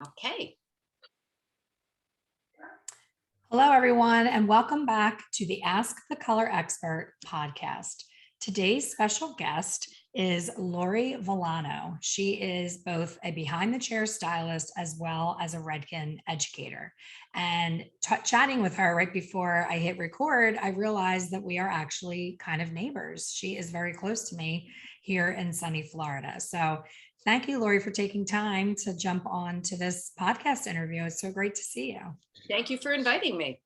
Okay. Hello, everyone, and welcome back to the Ask the Color Expert podcast. Today's special guest is Lorrie Villano. She is both a behind the chair stylist as well as a Redken educator. And chatting with her right before I hit record, I realized that we are actually kind of neighbors. She is very close to me here in sunny Florida. So thank you, Lorrie, for taking time to jump on to this podcast interview. It's so great to see you. Thank you for inviting me.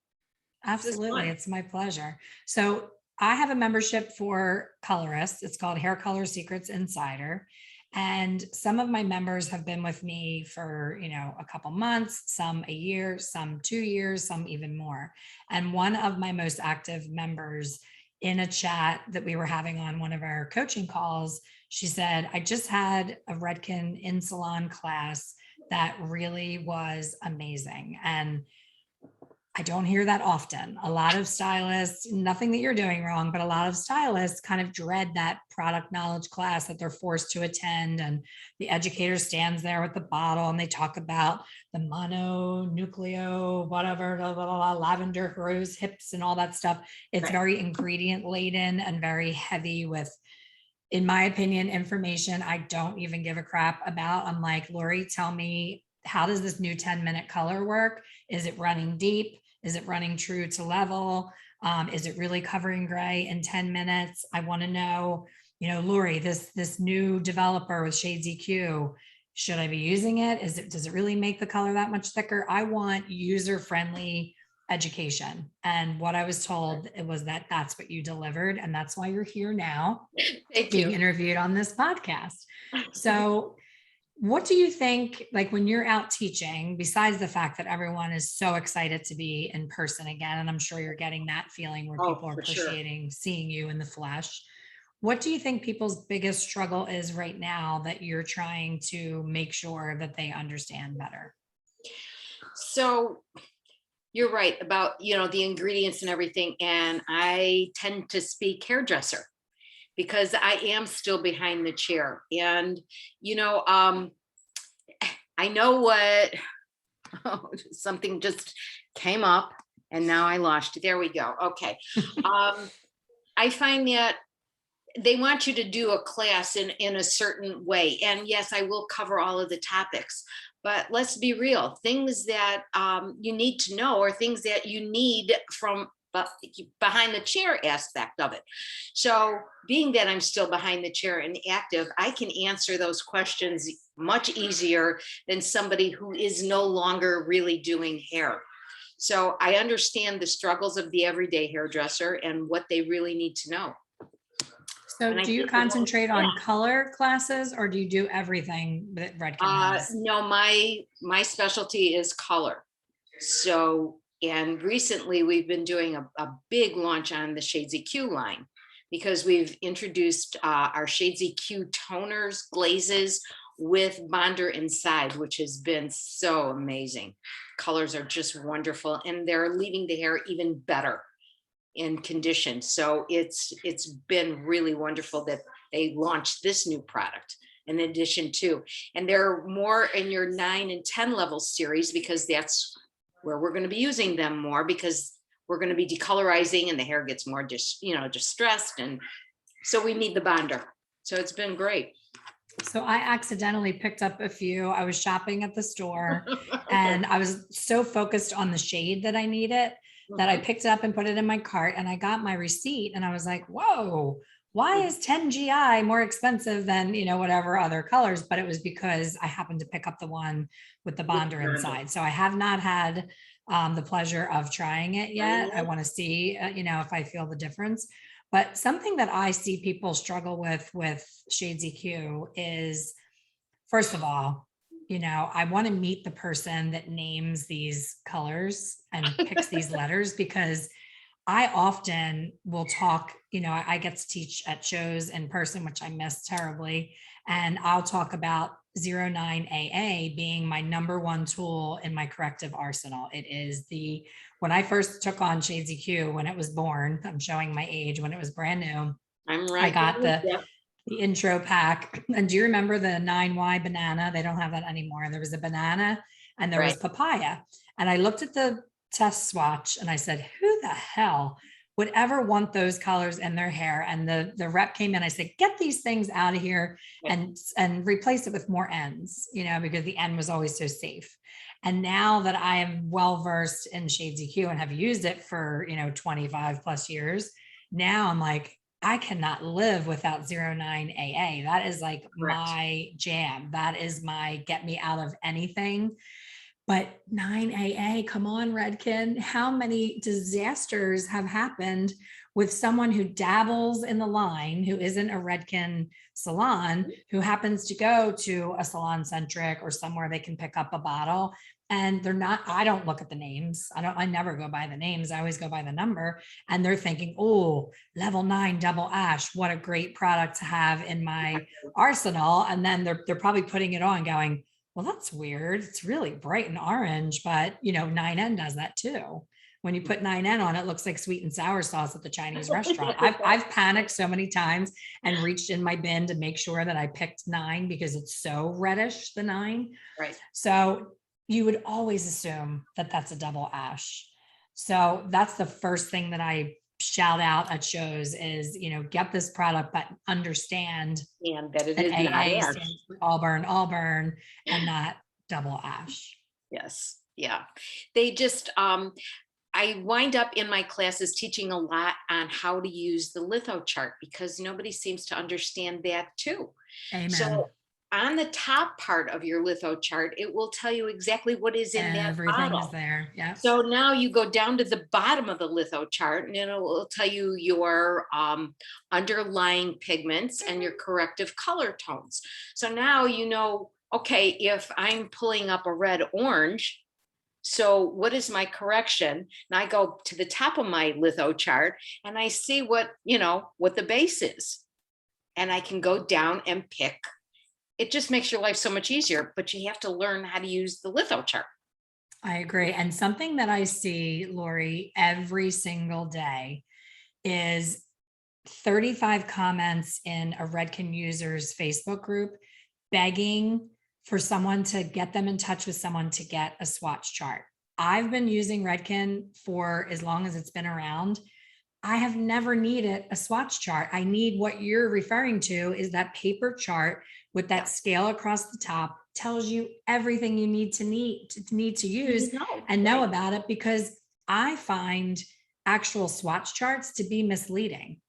Absolutely. It's my pleasure. So I have a membership for colorists. It's called Hair Color Secrets Insider. And some of my members have been with me for, a couple months, some a year, some 2 years, some even more. And one of my most active members in a chat that we were having on one of our coaching calls, she said, I just had a Redken in salon class that really was amazing. And I don't hear that often. A lot of stylists, nothing that you're doing wrong, but a lot of stylists kind of dread that product knowledge class that they're forced to attend. And the educator stands there with the bottle and they talk about the mononucleo, whatever, blah, blah, blah, lavender rose hips and all that stuff. It's very ingredient laden and very heavy with, in my opinion, information I don't even give a crap about. I'm like, Lorrie, tell me, how does this new 10-minute color work? Is it running deep? Is it running true to level? Is it really covering gray in 10 minutes? I want to know, Lorrie, this new developer with Shades EQ, should I be using it? Does it really make the color that much thicker? I want user-friendly education. And what I was told it was that that's what you delivered. And that's why you're here now being interviewed on this podcast. So what do you think, like when you're out teaching, besides the fact that everyone is so excited to be in person again, and I'm sure you're getting that feeling where people are appreciating seeing you in the flesh. What do you think people's biggest struggle is right now that you're trying to make sure that they understand better? So you're right about, the ingredients and everything. And I tend to speak hairdresser because I am still behind the chair. And, I know what, something just came up and now I lost it. There we go. Okay. I find that they want you to do a class in a certain way. And yes, I will cover all of the topics, but let's be real. Things that you need to know or things that you need from behind the chair aspect of it. So being that I'm still behind the chair and active, I can answer those questions much easier than somebody who is no longer really doing hair. So I understand the struggles of the everyday hairdresser and what they really need to know. So do you concentrate on color classes or do you do everything that Redken has? No, my specialty is color. So, and recently we've been doing a big launch on the Shades EQ line because we've introduced our Shades EQ toners, glazes with bonder inside, which has been so amazing. Colors are just wonderful and they're leaving the hair even better in condition. So it's been really wonderful that they launched this new product in addition to, and they're more in your 9 and 10 level series because that's where we're going to be using them more because we're going to be decolorizing and the hair gets more distressed. And so we need the bonder. So it's been great. So I accidentally picked up a few. I was shopping at the store and I was so focused on the shade that I needed that I picked it up and put it in my cart and I got my receipt and I was like, whoa, why is 10 GI more expensive than, whatever other colors? But it was because I happened to pick up the one with the bonder inside. So I have not had the pleasure of trying it yet. I want to see, if I feel the difference. But something that I see people struggle with Shades EQ is, first of all, I want to meet the person that names these colors and picks these letters because I often will talk, I get to teach at shows in person, which I miss terribly. And I'll talk about 09AA being my number one tool in my corrective arsenal. It is when I first took on Shades EQ, when it was born, I'm showing my age, when it was brand new, I got the intro pack. And do you remember the 9Y banana? They don't have that anymore. There was a banana and there was Right. papaya. And I looked at the test swatch and I said, who the hell would ever want those colors in their hair? And the rep came in, I said, get these things out of here Right. and replace it with more ends, because the end was always so safe. And now that I am well versed in Shades EQ and have used it for 25 plus years, now I'm like, I cannot live without 09 AA. That is like Correct. my jam. That is my get me out of anything. But 9AA, come on, Redken. How many disasters have happened with someone who dabbles in the line, who isn't a Redken salon, who happens to go to a salon centric or somewhere they can pick up a bottle, and they're not, I don't look at the names. I never go by the names. I always go by the number. And they're thinking, oh, level 9 double ash, what a great product to have in my arsenal. And then they're probably putting it on going, well, that's weird. It's really bright and orange, but 9N does that too. When you put 9N on, it looks like sweet and sour sauce at the Chinese restaurant. I've panicked so many times and reached in my bin to make sure that I picked 9 because it's so reddish, the 9. Right. So you would always assume that that's a double ash. So that's the first thing that I shout out at shows is, get this product, but understand And that it that is not AA ash. stands for Auburn, and not double ash. Yes. Yeah. They just, I wind up in my classes teaching a lot on how to use the litho chart because nobody seems to understand that too. Amen. So on the top part of your litho chart, it will tell you exactly what is in that Everything is bottle. there. Yeah. So now you go down to the bottom of the litho chart and it will tell you your underlying pigments and your corrective color tones. So now okay, if I'm pulling up a red orange, so what is my correction? And I go to the top of my litho chart and I see what the base is. And I can go down and pick. It just makes your life so much easier, but you have to learn how to use the litho chart. I agree. And something that I see, Lorrie, every single day is 35 comments in a Redken users Facebook group begging for someone to get them in touch with someone to get a swatch chart. I've been using Redken for as long as it's been around. I have never needed a swatch chart. I need what you're referring to is that paper chart with that scale across the top, tells you everything you need to use and know about it, because I find actual swatch charts to be misleading.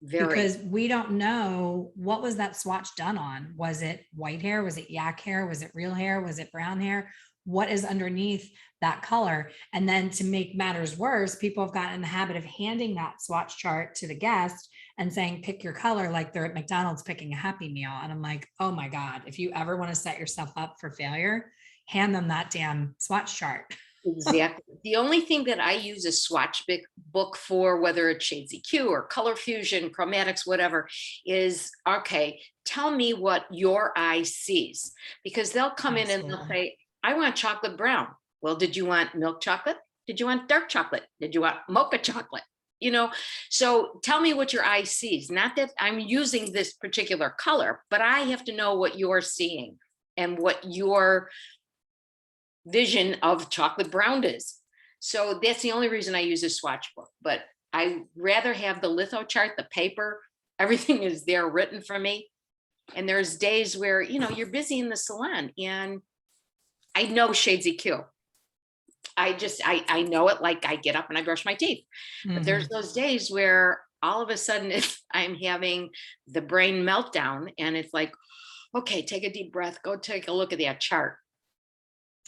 Very. Because we don't know what was that swatch done on. Was it white hair? Was it yak hair? Was it real hair? Was it brown hair? What is underneath that color? And then to make matters worse, people have gotten in the habit of handing that swatch chart to the guest and saying, pick your color, like they're at McDonald's picking a Happy Meal. And I'm like, oh my God, if you ever want to set yourself up for failure, hand them that damn swatch chart. Exactly. The only thing that I use a swatch book for, whether it's Shades EQ or Color Fusion, Chromatics, whatever, is okay, tell me what your eye sees. Because they'll come in and they'll say, I want chocolate brown. Well, did you want milk chocolate? Did you want dark chocolate? Did you want mocha chocolate? So tell me what your eye sees. Not that I'm using this particular color, but I have to know what you're seeing and what your vision of chocolate brown is. So that's the only reason I use a swatch book, but I rather have the litho chart, the paper, everything is there written for me. And there's days where, you're busy in the salon and I know Shades EQ. I know it, like I get up and I brush my teeth, but there's those days where all of a sudden I'm having the brain meltdown and it's like, okay, take a deep breath, go take a look at that chart.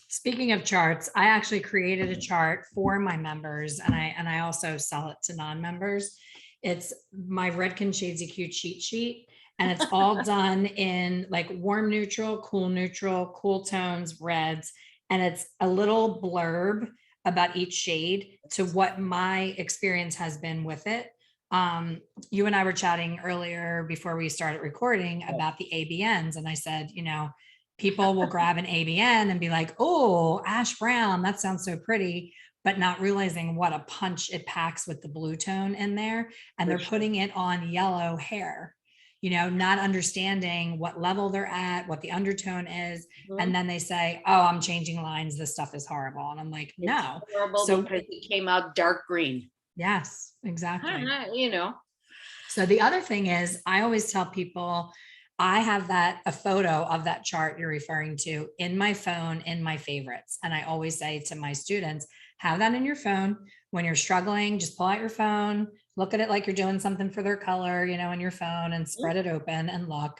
Speaking of charts, I actually created a chart for my members and I also sell it to non-members. It's my Redken Shades EQ cheat sheet. And it's all done in like warm neutral, cool tones, reds. And it's a little blurb about each shade to what my experience has been with it. You and I were chatting earlier before we started recording about the ABNs. And I said, people will grab an ABN and be like, oh, ash brown, that sounds so pretty, but not realizing what a punch it packs with the blue tone in there. And they're putting it on yellow hair. not understanding what level they're at, what the undertone is. And Mhm. then they say, oh, I'm changing lines. This stuff is horrible. And I'm like, It's no. horrible So because it came out dark green. yes, exactly. You know. So the other thing is, I always tell people I have a photo of that chart you're referring to in my phone, in my favorites. And I always say to my students, have that in your phone. When you're struggling, just pull out your phone, look at it like you're doing something for their color, in your phone, and spread it open and look.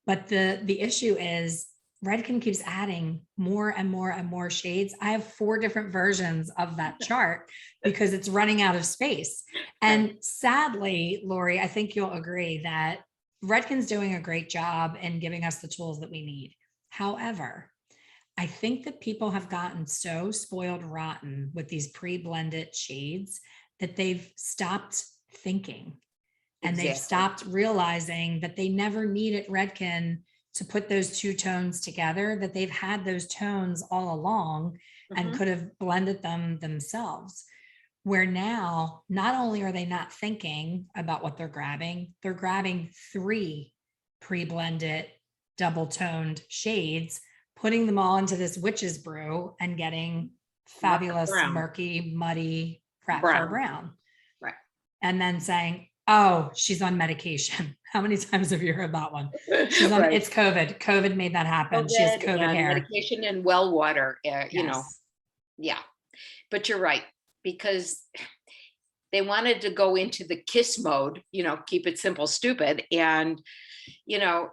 But the issue is Redken keeps adding more and more and more shades. I have 4 different versions of that chart because it's running out of space. Right. And sadly, Lorrie, I think you'll agree that Redken's doing a great job in giving us the tools that we need. However, I think that people have gotten so spoiled rotten with these pre-blended shades that they've stopped thinking, and they've Exactly. stopped realizing that they never needed Redken to put those 2 tones together, that they've had those tones all along and Mhm. could have blended them themselves. Where now, not only are they not thinking about what they're grabbing 3 pre-blended double toned shades, putting them all into this witch's brew and getting Muck fabulous, brown. murky, muddy crap for Brown. brown. Right. And then saying, oh, she's on medication. How many times have you heard that one? Right. It's COVID. COVID made that happen. She has COVID COVID and hair. medication and well water, Yes. yeah. But you're right, because they wanted to go into the kiss mode, keep it simple, stupid. You know,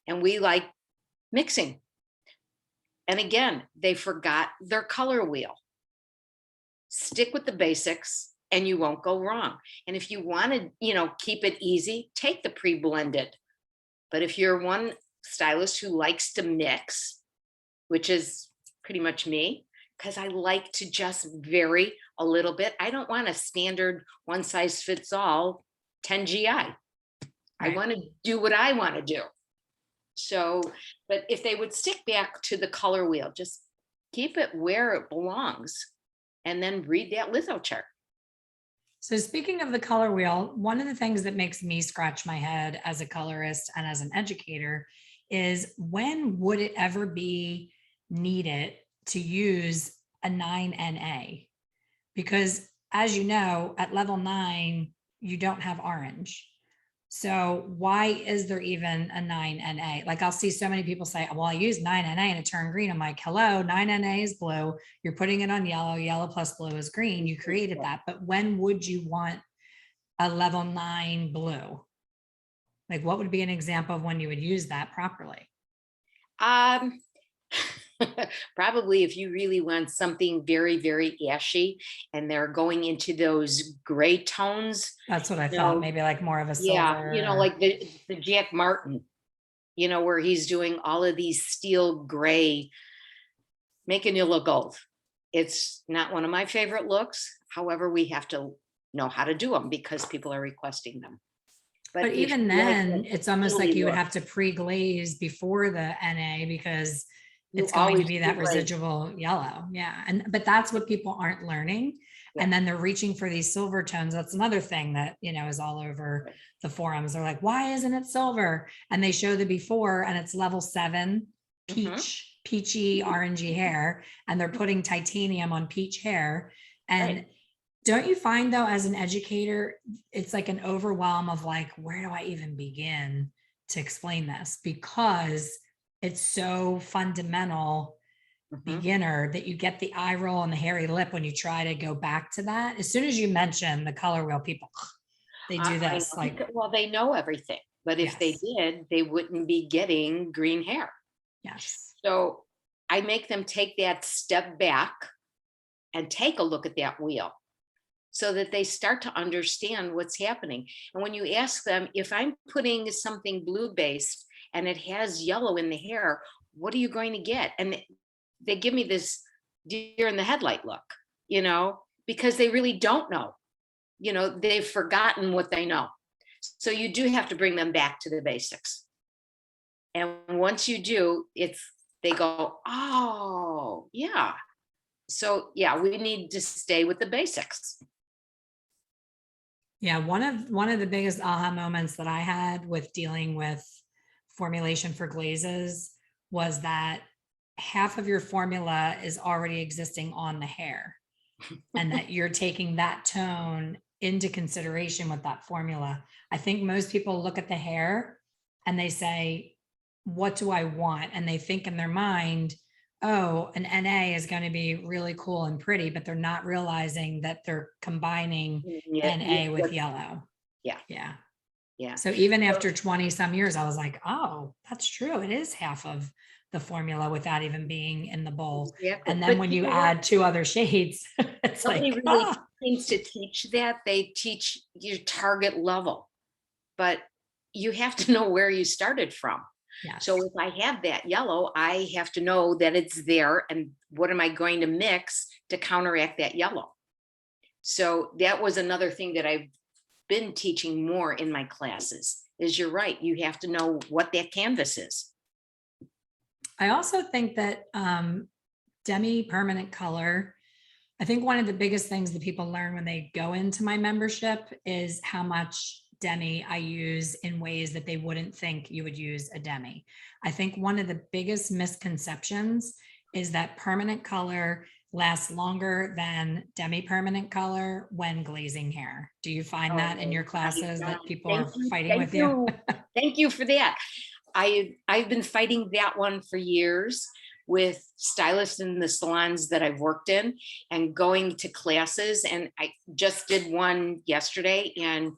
and we like mixing. And again, they forgot their color wheel. Stick with the basics and you won't go wrong. And if you want to, keep it easy, take the pre-blended. But if you're one stylist who likes to mix, which is pretty much me, because I like to just vary a little bit. I don't want a standard one size fits all 10 GI. I Right. want to do what I want to do. So, but if they would stick back to the color wheel, just keep it where it belongs and then read that litho chart. So speaking of the color wheel, one of the things that makes me scratch my head as a colorist and as an educator is, when would it ever be needed to use a 9NA? Because as you know, at level 9, you don't have orange. So why is there even a 9NA? Like, I'll see so many people say, well, I used 9NA and it turned green. I'm like, hello, 9NA is blue. You're putting it on yellow. Yellow plus blue is green. You created that. But when would you want a level 9 blue? Like, what would be an example of when you would use that properly? Um, Probably if you really want something very, very ashy and they're going into those gray tones, That's what I you thought. know, Maybe like more of a yeah, silver. like the Jack Martin, where he's doing all of these steel gray, making you look old. It's not one of my favorite looks. However, we have to know how to do them because people are requesting them. But But if even you like then, that it's almost like steely you would look, have to pre-glaze before the NA, because you it's going to always be that pre-glaze. residual yellow. Yeah. But that's what people aren't learning. Yeah. And then they're reaching for these silver tones. That's another thing that, is all over the forums. They're like, why isn't it silver? And they show the before and it's level 7 Mhm. peachy, orangey hair. And they're putting titanium on peach hair. And Right. don't you find, though, as an educator, it's like an overwhelm of like, where do I even begin to explain this? Because it's so fundamental Mhm. beginner that you get the eye roll and the hairy lip when you try to go back to that. As soon as you mention the color wheel, people, they do I know. this like, Well, they know everything, but if they yes, did, they wouldn't be getting green hair. yes, So I make them take that step back and take a look at that wheel so that they start to understand what's happening. And when you ask them, if I'm putting something blue based and it has yellow in the hair, what are you going to get? And they give me this deer in the headlight look, because they really don't know. They've forgotten what they know. So you do have to bring them back to the basics. And once you do, they go, oh, yeah. So yeah, we need to stay with the basics. Yeah, one of the biggest aha moments that I had with dealing with formulation for glazes was that half of your formula is already existing on the hair, and that you're taking that tone into consideration with that formula. I think most people look at the hair and they say, what do I want? And they think in their mind, oh, an NA is going to be really cool and pretty, but they're not realizing that they're combining Yeah, yeah, NA with yellow. yeah, Yeah. yeah. So even after 20 some years, I was like, oh, that's true. It is half of the formula without even being in the bowl. Exactly. And then But when you you know what? add two other shades, it's Nobody like, really ah, seems to teach that. They teach your target level, but you have to know where you started from. So yes. if I have that yellow, I have to know that it's there and what am I going to mix to counteract that yellow. So that was another thing that I've been teaching more in my classes is you're right. You have to know what that canvas is. I also think that Demi permanent color, I think one of the biggest things that people learn when they go into my membership is how much Demi I use in ways that they wouldn't think you would use a Demi. I think one of the biggest misconceptions is that permanent color lasts longer than Demi permanent color when glazing hair. Do you find that in Oh your my classes God. that people Thank are you. fighting Thank with you? you. Thank you for that. I've been fighting that one for years with stylists in the salons that I've worked in and going to classes. And I just did one yesterday and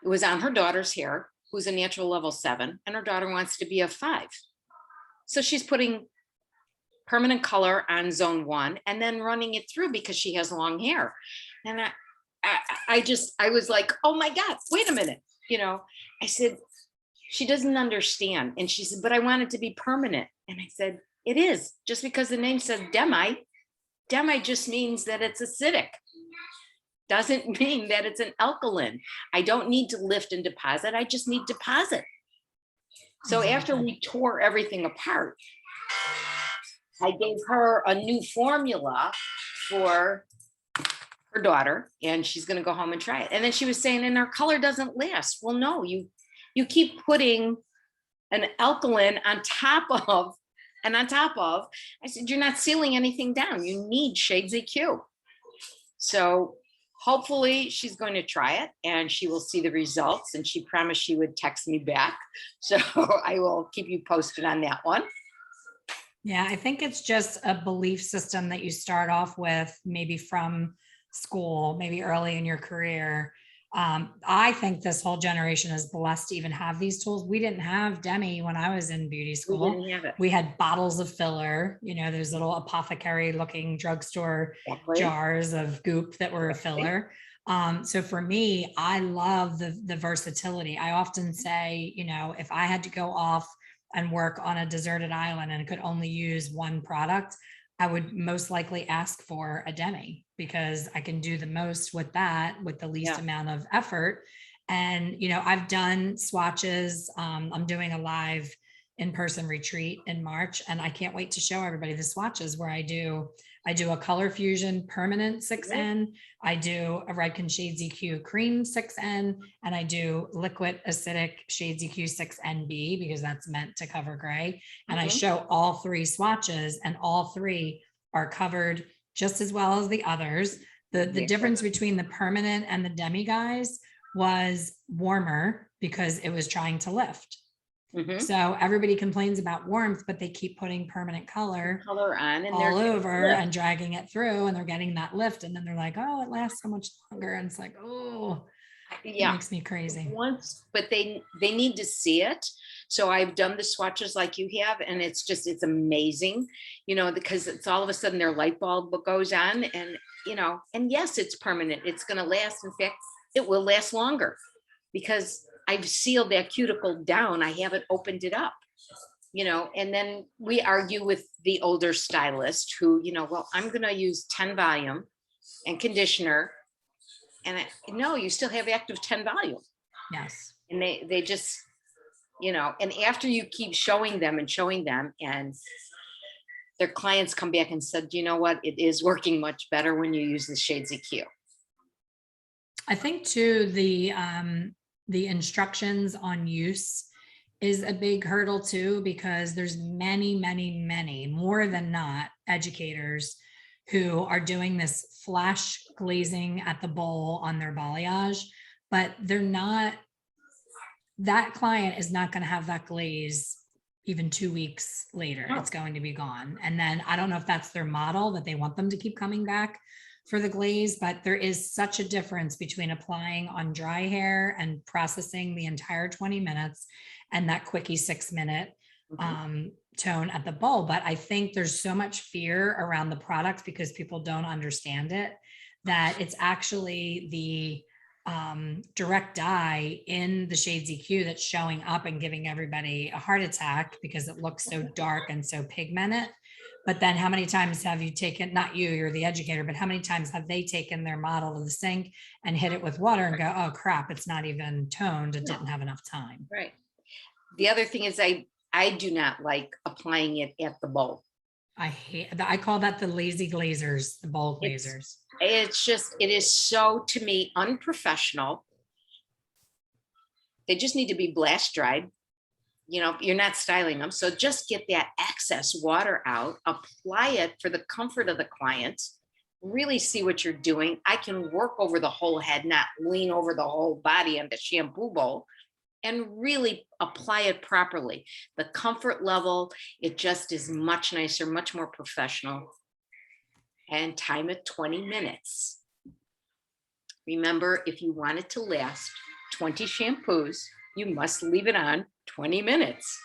it was on her daughter's hair, who's a natural level 7, and her daughter wants to be a 5. So she's putting permanent color on zone 1 and then running it through because she has long hair. And I was like, oh my God, wait a minute. I said, she doesn't understand. And she said, but I want it to be permanent. And I said, it is. Just because the name says Demi just means that it's acidic. Doesn't mean that it's an alkaline. I don't need to lift and deposit. I just need deposit. So after Exactly. we tore everything apart, I gave her a new formula for her daughter, and she's going to go home and try it. And then she was saying, and our color doesn't last. Well, no, you keep putting an alkaline on top of, and on top of. I said, you're not sealing anything down. You need Shades EQ. So hopefully she's going to try it and she will see the results. And she promised she would text me back. So I will keep you posted on that one. Yeah, I think it's just a belief system that you start off with, maybe from school, maybe early in your career. I think this whole generation is blessed to even have these tools. We didn't have Demi when I was in beauty We school. didn't have it. We had bottles of filler, those little apothecary looking drugstore Exactly. jars of goop that were a filler. So for me, I love the versatility. I often say, if I had to go off and work on a deserted island and could only use one product, I would most likely ask for a Demi because I can do the most with that with the least amount of effort. And, I've done swatches. I'm doing a live in-person retreat in March, and I can't wait to show everybody the swatches where I do a color fusion permanent 6N. I do a Redken Shades EQ cream 6N, and I do liquid acidic Shades EQ 6NB because that's meant to cover gray. And I show all 3 swatches, and all 3 are covered just as well as the others. The difference between the permanent and the Demi guys was warmer because it was trying to lift. So everybody complains about warmth, but they keep putting permanent color on and all over and dragging it through, and they're getting that lift. And then they're like, oh, it lasts so much longer. And it's like, oh, it makes me crazy. But they need to see it. So I've done the swatches like you have, and it's amazing, because it's all of a sudden their light bulb goes on, and and yes, it's permanent. It's going to last. In fact, it will last longer because I've sealed that cuticle down. I haven't opened it up, and then we argue with the older stylist who, well, I'm going to use 10 volume and conditioner. And no, you still have active 10 volume. Yes. And they just, and after you keep showing them and their clients come back and said, you know what, it is working much better when you use the Shades EQ. I think too, the instructions on use is a big hurdle too, because there's many, many, many, more than not, educators who are doing this flash glazing at the bowl on their balayage, but they're not, that client is not going to have that glaze even 2 weeks later. No. It's going to be gone. And then I don't know if that's their model, that they want them to keep coming back for the glaze, but there is such a difference between applying on dry hair and processing the entire 20 minutes and that quickie 6-minute tone at the bowl. But I think there's so much fear around the product because people don't understand it, that it's actually the direct dye in the shades EQ that's showing up and giving everybody a heart attack because it looks so dark and so pigmented. But then how many times have you taken, not you, you're the educator, but how many times have they taken their model to the sink and hit it with water and go, oh crap, it's not even toned, it didn't have enough time. Right. The other thing is I do not like applying it at the bowl. I call that the lazy glazers, the bowl glazers. It's just, it is so, to me, unprofessional. They just need to be blast dried. You know, you're not styling them. So just get that excess water out, apply it for the comfort of the client, really see what you're doing. I can work over the whole head, not lean over the whole body on the shampoo bowl, and really apply it properly. The comfort level, it just is much nicer, much more professional. And time it 20 minutes. Remember, if you want it to last 20 shampoos, you must leave it on 20 minutes.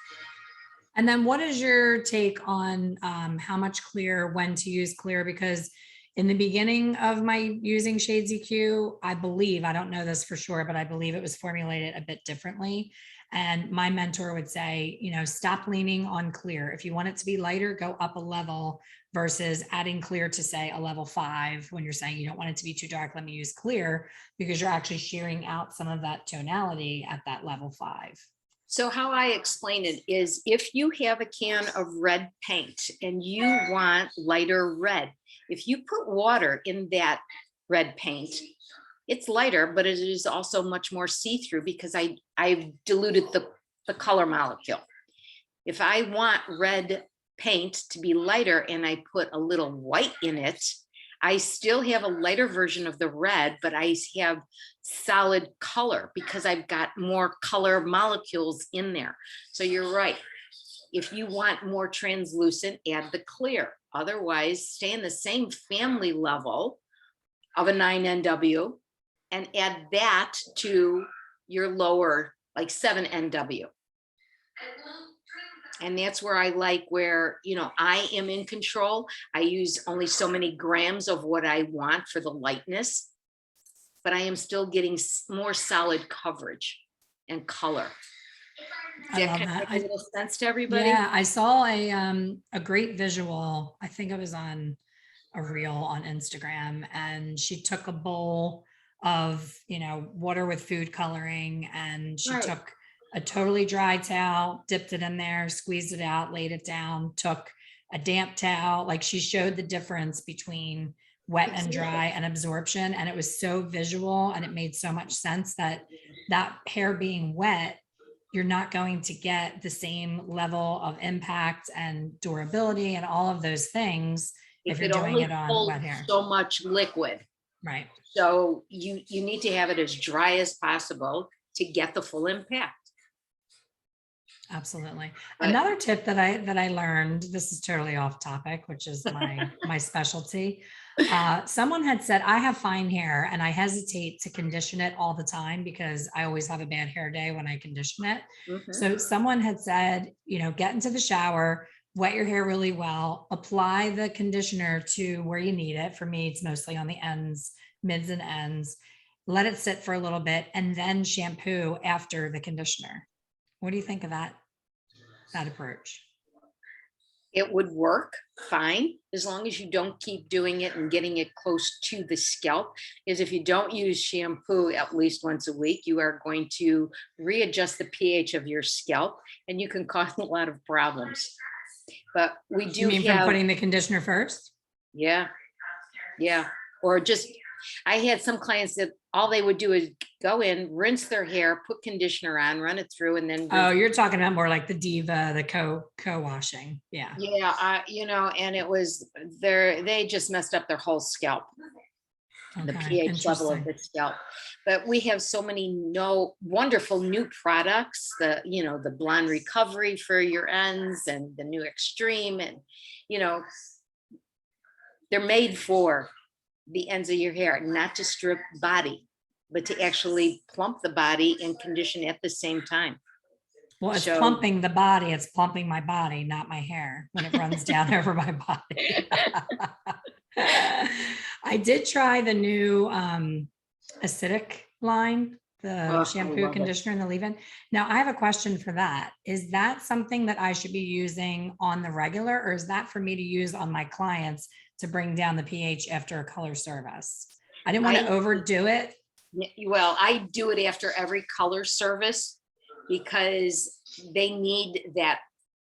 And then what is your take on how much clear, when to use clear? Because in the beginning of my using Shades EQ, I believe, I don't know this for sure, but I believe it was formulated a bit differently. And my mentor would say, you know, stop leaning on clear. If you want it to be lighter, go up a level versus adding clear to say a level 5 when you're saying you don't want it to be too dark, let me use clear, because you're actually shearing out some of that tonality at that level 5. So how I explain it is, if you have a can of red paint and you want lighter red, if you put water in that red paint, it's lighter, but it is also much more see-through because I've diluted the color molecule. If I want red paint to be lighter and I put a little white in it, I still have a lighter version of the red, but I have solid color because I've got more color molecules in there. So you're right. If you want more translucent, add the clear. Otherwise, stay in the same family level of a 9NW and add that to your lower, like 7NW. And that's where I like where, you know, I am in control. I use only so many grams of what I want for the lightness, but I am still getting more solid coverage and color. I love that. Make a little sense to everybody? Yeah, I saw a great visual. I think it was on a reel on Instagram, and she took a bowl of, you know, water with food coloring, and she took a totally dry towel, dipped it in there, squeezed it out, laid it down, took a damp towel. Like, she showed the difference between wet and dry and absorption. And it was so visual, and it made so much sense that hair being wet, you're not going to get the same level of impact and durability and all of those things if you're doing it on wet hair. So much liquid. Right. So you need to have it as dry as possible to get the full impact. Absolutely. Another tip that I learned, this is totally off topic, which is my specialty. Someone had said, I have fine hair and I hesitate to condition it all the time because I always have a bad hair day when I condition it. So someone had said, you know, get into the shower, wet your hair really well, apply the conditioner to where you need it. For me, it's mostly on the ends, mids and ends. Let it sit for a little bit and then shampoo after the conditioner. What do you think of that approach? It would work fine as long as you don't keep doing it and getting it close to the scalp. Is if you don't use shampoo at least once a week, you are going to readjust the pH of your scalp, and you can cause a lot of problems. But we do. You mean from putting the conditioner first? Yeah, or just I had some clients that all they would do is go in, rinse their hair, put conditioner on, run it through, and then Oh, you're talking about more like the Diva, the co-washing. Yeah. yeah, you know, and it was they just messed up their whole scalp, the Okay. pH level of Interesting. the scalp. But we have so many wonderful new products, the blonde recovery for your ends and the new extreme, and you know, they're made for the ends of your hair, not to strip body, but to actually plump the body and condition at the same time. Well, it's So plumping the body. It's plumping my body, not my hair when it runs down over my body. I did try the new acidic line, the oh, I shampoo, love it. conditioner, and the leave-in. Now, I have a question for that. Is that something that I should be using on the regular, or is that for me to use on my clients to bring down the pH after a color service? I didn't want to overdo it. Well, I do it after every color service because they need the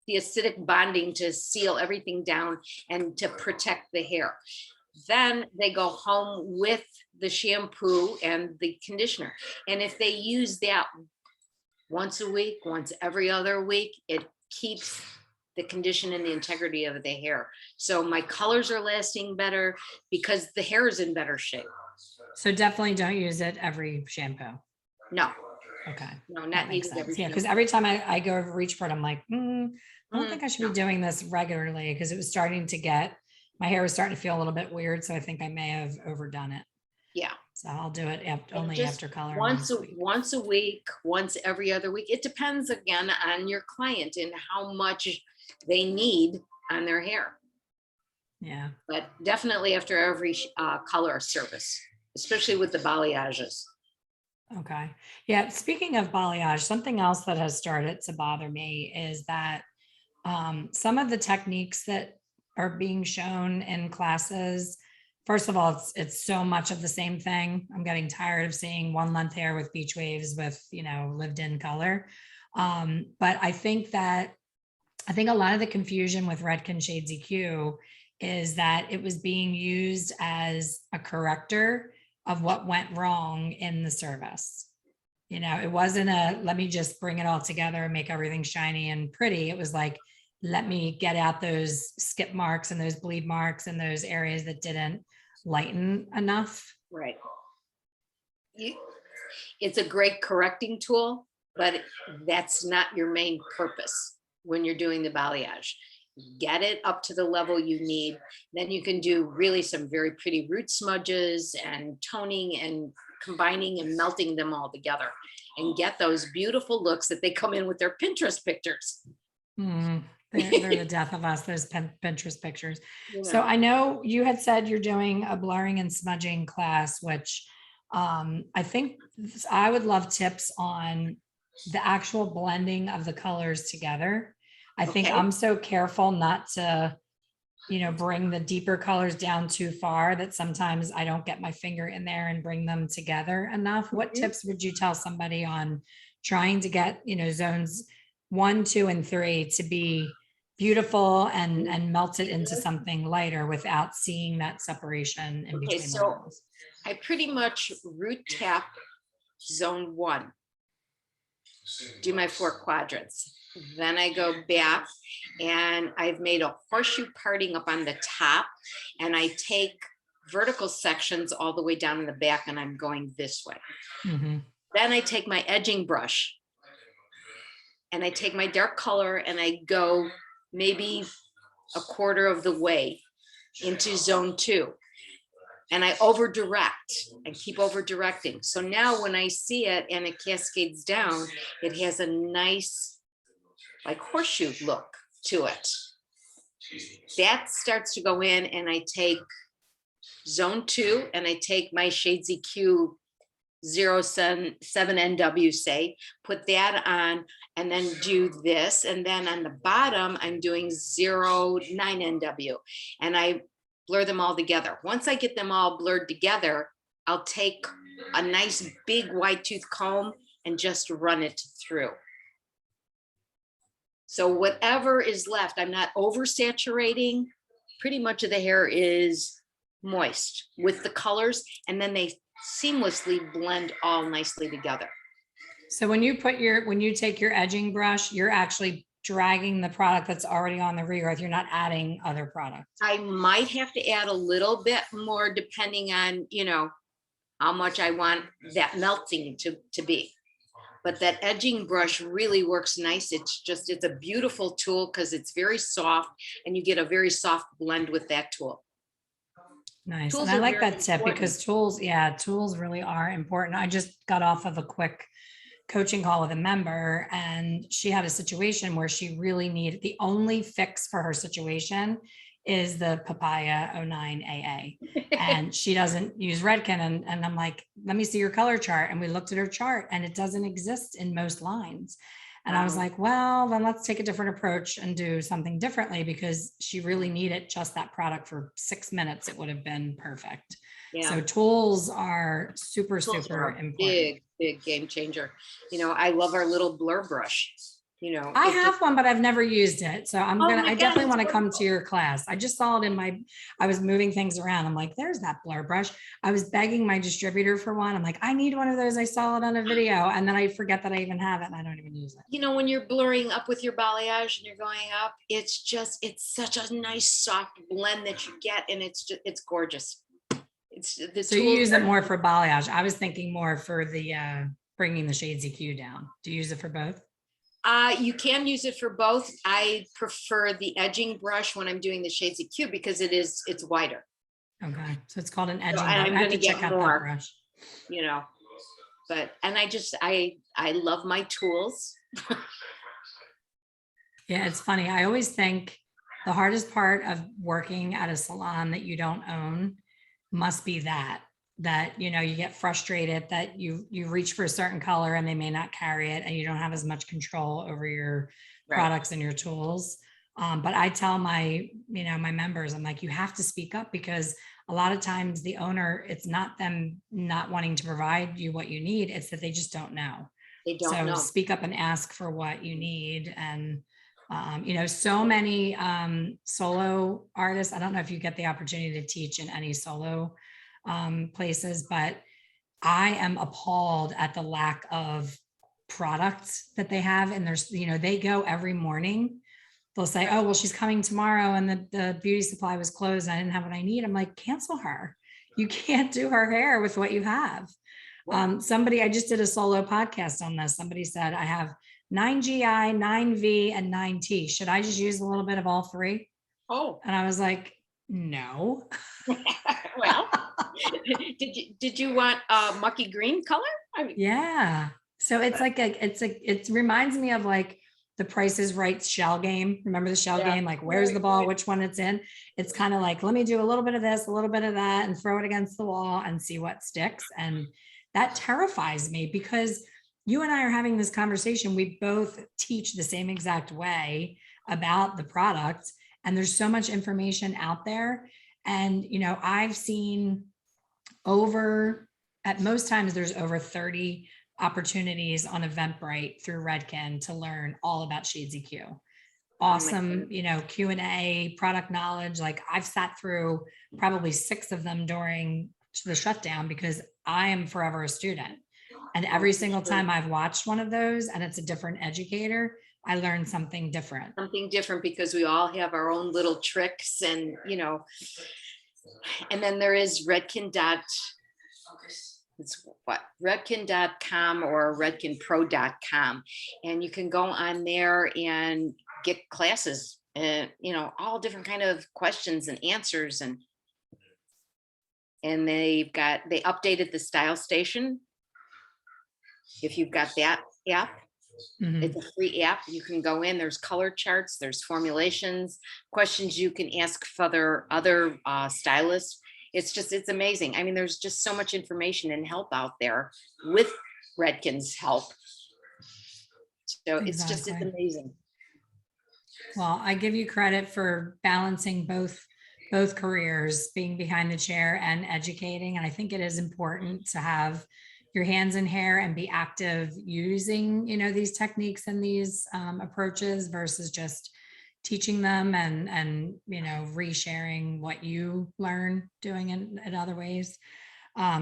acidic bonding to seal everything down and to protect the hair. Then they go home with the shampoo and the conditioner. And if they use that once a week, once every other week, it keeps the condition and the integrity of the hair. So my colors are lasting better because the hair is in better shape. So definitely don't use it every shampoo. No, Okay. no, That not makes needed every sense. Yeah, shampoo. because every time I go to reach for it, I'm like, I don't think I should No. be doing this regularly because it was starting to my hair was starting to feel a little bit weird. So I think I may have overdone it. Yeah. So I'll do it only Just after color once a week, once every other week. It depends again on your client and how much they need on their hair. Yeah. But definitely after every color service, especially with the balayages. Okay. Yeah. Speaking of balayage, something else that has started to bother me is that some of the techniques that are being shown in classes, first of all, it's so much of the same thing. I'm getting tired of seeing one length hair with beach waves with, lived in color. But I think a lot of the confusion with Redken Shades EQ is that it was being used as a corrector of what went wrong in the service. It wasn't let me just bring it all together and make everything shiny and pretty. It was like, let me get out those skip marks and those bleed marks and those areas that didn't lighten enough. Right. It's a great correcting tool, but that's not your main purpose when you're doing the balayage. Get it up to the level you need. Then you can do really some very pretty root smudges and toning and combining and melting them all together and get those beautiful looks that they come in with their Pinterest pictures. They're the death of us, those Pinterest pictures. Yeah. So I know you had said you're doing a blurring and smudging class, which I think I would love tips on the actual blending of the colors together. I think I'm so careful not to, bring the deeper colors down too far that sometimes I don't get my finger in there and bring them together enough. What tips would you tell somebody on trying to get, zones 1, 2, and 3 to be beautiful and melted into something lighter without seeing that separation in between the levels? I pretty much root tap zone 1, do my 4 quadrants. Then I go back and I've made a horseshoe parting up on the top, and I take vertical sections all the way down in the back, and I'm going this way. Mm-hmm. Then I take my edging brush and I take my dark color and I go maybe a quarter of the way into zone 2. And I over direct and keep over directing. So now when I see it and it cascades down, it has a nice like horseshoe look to it. That starts to go in, and I take zone 2 and I take my Shades EQ 07 NW, say, put that on, and then do this. And then on the bottom, I'm doing 09 NW, and I blur them all together. Once I get them all blurred together, I'll take a nice big wide tooth comb and just run it through. So whatever is left, I'm not oversaturating. Pretty much of the hair is moist with the colors, and then they seamlessly blend all nicely together. So when you take your edging brush, you're actually dragging the product that's already on the regrowth. You're not adding other product. I might have to add a little bit more depending on, how much I want that melting to be. But that edging brush really works nice. It's a beautiful tool because it's very soft and you get a very soft blend with that tool. Nice. Tools And I are like very that tip important. because tools really are important. I just got off of a quick coaching call with a member, and she had a situation where she really needed, the only fix for her situation is the papaya 09 AA. And she doesn't use Redken. And I'm like, let me see your color chart. And we looked at her chart and it doesn't exist in most lines. And I was like, well, then let's take a different approach and do something differently, because she really needed just that product for 6 minutes. It would have been perfect. Yeah. So tools are super, Tools super are a important. big game changer. I love our little blur brush. I have one, but I've never used it. So I definitely want to come to your class. I just saw it I was moving things around. I'm like, there's that blur brush. I was begging my distributor for one. I'm like, I need one of those. I saw it on a video. And then I forget that I even have it and I don't even use it. When you're blurring up with your balayage and you're going up, it's such a nice soft blend that you get. And it's gorgeous. So you use it more for balayage. I was thinking more for the bringing the shades EQ down. Do you use it for both? You can use it for both. I prefer the edging brush when I'm doing the shades EQ because it's wider. Okay, so it's called an edging brush. I'm I have going to to check out that brush. But I love my tools. Yeah, it's funny. I always think the hardest part of working at a salon that you don't own must be that you get frustrated that you reach for a certain color and they may not carry it and you don't have as much control over your products and your tools. But I tell my members, I'm like, you have to speak up, because a lot of times the owner, it's not them not wanting to provide you what you need. It's that they just don't know. They don't know. Speak up and ask for what you need. And so many solo artists, I don't know if you get the opportunity to teach in any solo places, but I am appalled at the lack of products that they have. And there's, they go every morning. They'll say, oh, well, she's coming tomorrow and the beauty supply was closed. I didn't have what I need. I'm like, cancel her. You can't do her hair with what you have. I just did a solo podcast on this. Somebody said, I have 9GI, 9V, and 9T. Should I just use a little bit of all three? Oh. And I was like, no. Well, did you want a mucky green color? Yeah. So it's like it reminds me of like the Price is Right shell game. Remember the shell game? Like, where's the ball, which one it's in? It's kind of like, let me do a little bit of this, a little bit of that, and throw it against the wall and see what sticks. And that terrifies me, because you and I are having this conversation. We both teach the same exact way about the product, and there's so much information out there. And, I've seen at most times there's over 30 opportunities on Eventbrite through Redken to learn all about Shades EQ. Awesome, Q&A, product knowledge. Like, I've sat through probably 6 of them during the shutdown, because I am forever a student. And every single time I've watched one of those and it's a different educator, I learned something different. Because we all have our own little tricks, and and then there is Redken.com or redkenpro.com, and you can go on there and get classes and all different kind of questions and answers, and they updated the Style Station. If you've got that app, it's a free app. You can go in, there's color charts, there's formulations, questions you can ask for other stylists. It's amazing. I mean, there's just so much information and help out there with Redken's help. So it's amazing. Well, I give you credit for balancing both careers, being behind the chair and educating. And I think it is important to have your hands in hair and be active using, these techniques and these approaches, versus just teaching them and resharing what you learn doing in other ways.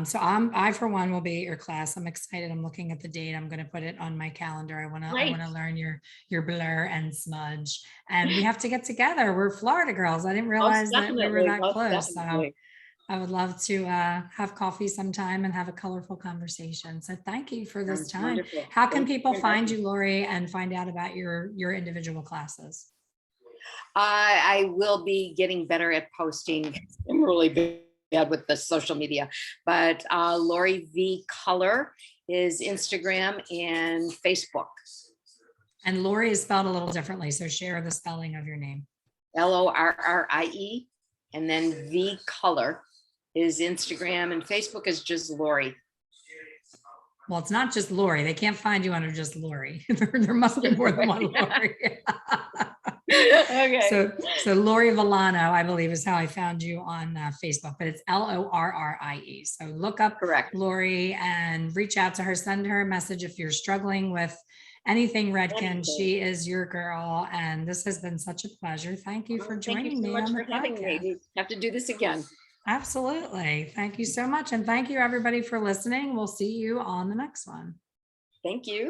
So I for one will be at your class. I'm excited. I'm looking at the date. I'm going to put it on my calendar. I want to learn your blur and smudge, and we have to get together. We're Florida girls. I didn't realize that we were that close. So I would love to have coffee sometime and have a colorful conversation. So thank you for this time. Wonderful. How can people find you, Lorrie, and find out about your individual classes? I will be getting better at posting. I'm really bad with the social media, but Lorrie V Color is Instagram and Facebook. And Lorrie is spelled a little differently, so share the spelling of your name. Lorrie, and then V Color is Instagram, and Facebook is just Lorrie. Well, it's not just Lorrie. They can't find you under just Lorrie. there must be more than one Lorrie. Okay. So Lorrie Villano, I believe, is how I found you on Facebook, but it's Lorrie. So look up Lorrie and reach out to her. Send her a message if you're struggling with anything Redken. She is your girl, and this has been such a pleasure. Thank you for joining me on the podcast. We have to do this again. Absolutely. Thank you so much, and thank you everybody for listening. We'll see you on the next one. Thank you.